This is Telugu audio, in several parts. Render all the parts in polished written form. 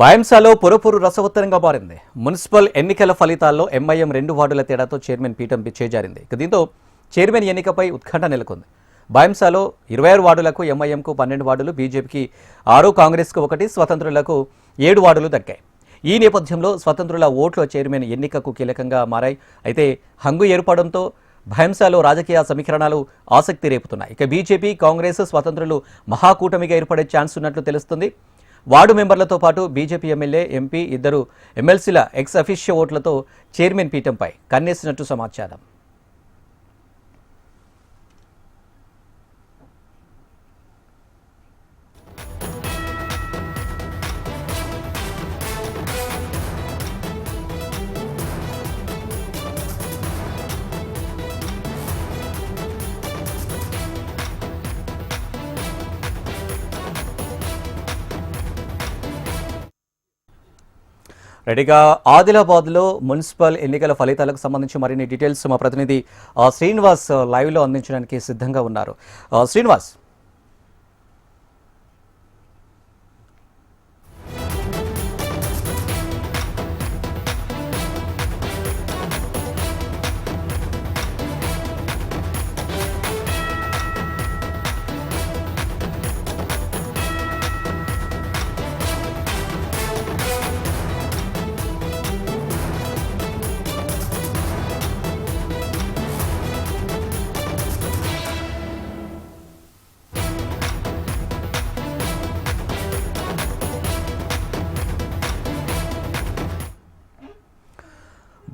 భయంసాలో పొరపొరు రసవత్తరంగా మారింది. మున్సిపల్ ఎన్నికల ఫలితాల్లో ఎంఐఎం 2 వార్డుల తేడాతో చైర్మన్ పీఠం చేజారింది. దీంతో చైర్మన్ ఎన్నికపై ఉత్కంఠ నెలకొంది. భయంసాలో 26 వార్డులకు ఎంఐఎంకు 12 వార్డులు, బీజేపీకి 6, కాంగ్రెస్కు 1, స్వతంత్రులకు 7 వార్డులు దక్కాయి. ఈ నేపథ్యంలో స్వతంత్రుల ఓట్లు చైర్మన్ ఎన్నికకు కీలకంగా మారాయి. అయితే హంగు ఏర్పడంతో భయంసాలో రాజకీయ సమీకరణాలు ఆసక్తి రేపుతున్నాయి. ఇక బీజేపీ, కాంగ్రెస్, స్వతంత్రులు మహాకూటమిగా ఏర్పడే ఛాన్స్ ఉన్నట్లు తెలుస్తుంది. వార్డు మెంబర్లతో పాటు బీజేపీ ఎమ్మెల్యే, ఎంపీ, 2 ఎమ్మెల్సీల ఎక్స్ అఫీషియో ఓట్లతో చైర్మన్ పీఠంపై కన్నేసినట్టు సమాచారం. రెడీగా ఆదిలాబాద్లో మున్సిపల్ ఎన్నికల ఫలితాలకు సంబంధించి మరిన్ని డీటెయిల్స్ మా ప్రతినిధి శ్రీనివాస్ లైవ్లో అందించడానికి సిద్ధంగా ఉన్నారు. శ్రీనివాస్,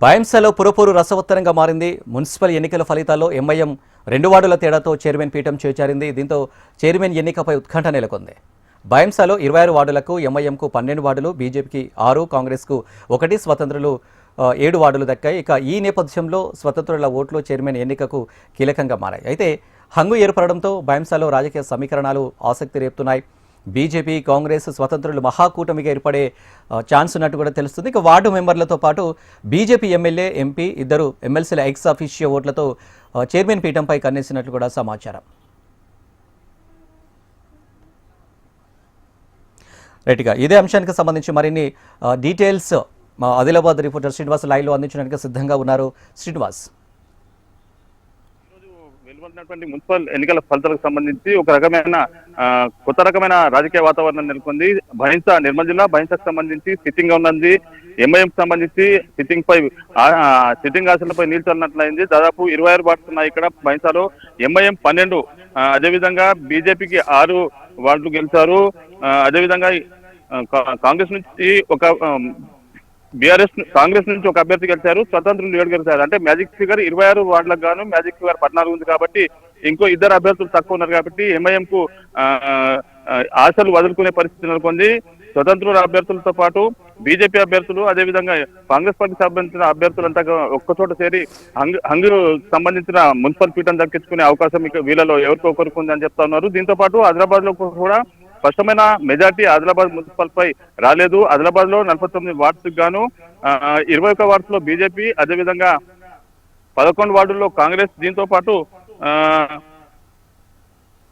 భయంసాలో పురపోరు రసవత్తరంగా మారింది. మున్సిపల్ ఎన్నికల ఫలితాల్లో ఎంఐఎం 2 వార్డుల తేడాతో చైర్మన్ పీఠం చేజారింది. దీంతో చైర్మన్ ఎన్నికపై ఉత్కంఠ నెలకొంది. భయంసాలో 26 వార్డులకు ఎంఐఎంకు 12 వార్డులు, బీజేపీకి 6, కాంగ్రెస్కు 1, స్వతంత్రులు 7 వార్డులు దక్కాయి. ఇక ఈ నేపథ్యంలో స్వతంత్రుల ఓట్లు చైర్మన్ ఎన్నికకు కీలకంగా మారాయి. అయితే హంగు ఏర్పడడంతో భయంసాలో రాజకీయ సమీకరణాలు ఆసక్తి రేపుతున్నాయి. బీజేపీ, కాంగ్రెస్, స్వతంత్రులు మహాకూటమిగా ఏర్పడే ఛాన్స్ ఉన్నట్టు కూడా తెలుస్తుంది. ఇక వార్డు మెంబర్లతో పాటు బీజేపీ ఎమ్మెల్యే, ఎంపీ, 2 ఎమ్మెల్సీల ఎక్స్ అఫీషియో ఓట్లతో చైర్మన్ పీఠంపై కన్నేసినట్లు కూడా సమాచారం. రైట్గా ఇదే అంశానికి సంబంధించి మరిన్ని డీటెయిల్స్ మా ఆదిలాబాద్ రిపోర్టర్ శ్రీనివాస్ లైవ్లో అందించడానికి సిద్ధంగా ఉన్నారు. శ్రీనివాస్, వెలువడినటువంటి మున్సిపల్ ఎన్నికల ఫలితాలకు సంబంధించి ఒక రకమైన కొత్త రకమైన రాజకీయ వాతావరణం నెలకొంది. భైంసా, నిర్మల్ జిల్లా భైంసాకు సంబంధించి సిట్టింగ్ గా ఉన్నది. ఎంఐఎం సంబంధించి సిట్టింగ్ ఆశలపై నిల్చొన్నట్లయింది. దాదాపు 26 వార్డులు ఉన్నాయి ఇక్కడ భైంసాలో. ఎంఐఎం 12, అదేవిధంగా బీజేపీకి 6 వార్డులు గెలిచారు. అదేవిధంగా కాంగ్రెస్ నుంచి కాంగ్రెస్ నుంచి ఒక అభ్యర్థి గెలిచారు. స్వతంత్రులు 7 గెలిచారు. అంటే మ్యాజిక్ ఫిగర్ 26 వార్డులకు గాను మ్యాజిక్ ఫిగర్ 14 ఉంది కాబట్టి ఇంకో 2 అభ్యర్థులు తక్కువ ఉన్నారు కాబట్టి ఎంఐఎం కు ఆశలు వదులుకునే పరిస్థితి నెలకొంది. స్వతంత్రుల అభ్యర్థులతో పాటు బీజేపీ అభ్యర్థులు, అదేవిధంగా కాంగ్రెస్ పార్టీకి సంబంధించిన అభ్యర్థులంతా ఒక్కచోట చేరి హంగు సంబంధించిన మున్సిపల్ పీఠం దక్కించుకునే అవకాశం వీళ్ళలో ఎవరికో ఒకరికి ఉందని చెప్తా ఉన్నారు. దీంతో పాటు ఆదిలాబాద్ లో కూడా స్పష్టమైన మెజార్టీ ఆదిలాబాద్ మున్సిపల్ పై రాలేదు. ఆదిలాబాద్ లో 49 వార్డ్స్ గాను 21 వార్డ్స్ లో బీజేపీ, అదేవిధంగా 11 వార్డుల్లో కాంగ్రెస్, దీంతో పాటు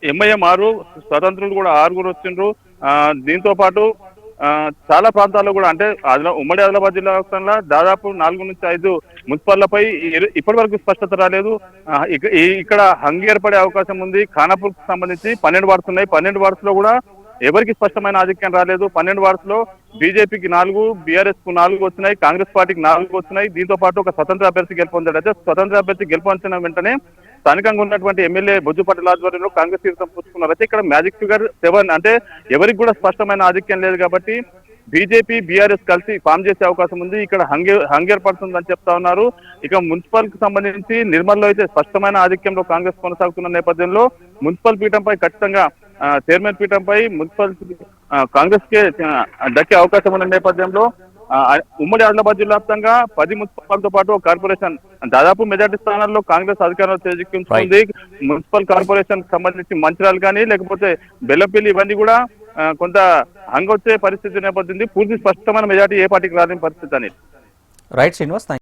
ఎంఐఎం 6, స్వతంత్రులు కూడా 6 వచ్చిండ్రు. దీంతో పాటు చాలా ప్రాంతాల్లో కూడా అంటే ఉమ్మడి ఆదిలాబాద్ జిల్లా వ్యాప్తంగా దాదాపు 4 నుంచి 5 మున్సిపల్లపై ఇప్పటి వరకు స్పష్టత రాలేదు. ఇక్కడ హంగు ఏర్పడే అవకాశం ఉంది. ఖానాపూర్ కు సంబంధించి 12 వార్డ్స్ ఉన్నాయి. 12 వార్డ్స్ లో కూడా ఎవరికి స్పష్టమైన ఆధిక్యం రాలేదు. 12 వార్డ్స్ లో బీజేపీకి 4, బీఆర్ఎస్ కు 4 వచ్చినాయి, కాంగ్రెస్ పార్టీకి 4 వచ్చినాయి. దీంతో పాటు ఒక స్వతంత్ర అభ్యర్థి గెలుపొందాడు. అయితే స్వతంత్ర అభ్యర్థి గెలుపొందిన వెంటనే స్థానికంగా ఉన్నటువంటి ఎమ్మెల్యే బొజ్జు పటేల్ ఆధ్వర్యంలో కాంగ్రెస్ తీర్థం పుచ్చుకున్నారు. అయితే ఇక్కడ మ్యాజిక్ ఫిగర్ 7, అంటే ఎవరికి కూడా స్పష్టమైన ఆధిక్యం లేదు కాబట్టి బీజేపీ, బీఆర్ఎస్ కలిసి ఫామ్ చేసే అవకాశం ఉంది. ఇక్కడ హంగేర్పడుతుందని చెప్తా ఉన్నారు. ఇక మున్సిపల్ కి సంబంధించి నిర్మల్ లో అయితే స్పష్టమైన ఆధిక్యంలో కాంగ్రెస్ కొనసాగుతున్న నేపథ్యంలో మున్సిపల్ పీఠంపై ఖచ్చితంగా చైర్మన్ పీఠంపై మున్సిపల్ కాంగ్రెస్ కే దక్కే అవకాశం ఉన్న నేపథ్యంలో ఉమ్మడి ఆదిలాబాద్ జిల్లా వ్యాప్తంగా 10 మున్సిపాలతో పాటు కార్పొరేషన్ దాదాపు మెజార్టీ స్థానాల్లో కాంగ్రెస్ అధికారంలో చేజిక్కించుకుంది. మున్సిపల్ కార్పొరేషన్ సంబంధించి మంచిర్యాల కానీ లేకపోతే బెల్లంపల్లి ఇవన్నీ కూడా కొంత హంగొచ్చే పరిస్థితి నేపథ్యం. పూర్తి స్పష్టమైన మెజార్టీ ఏ పార్టీకి రాని పరిస్థితి అని. రైట్ శ్రీనివాస్.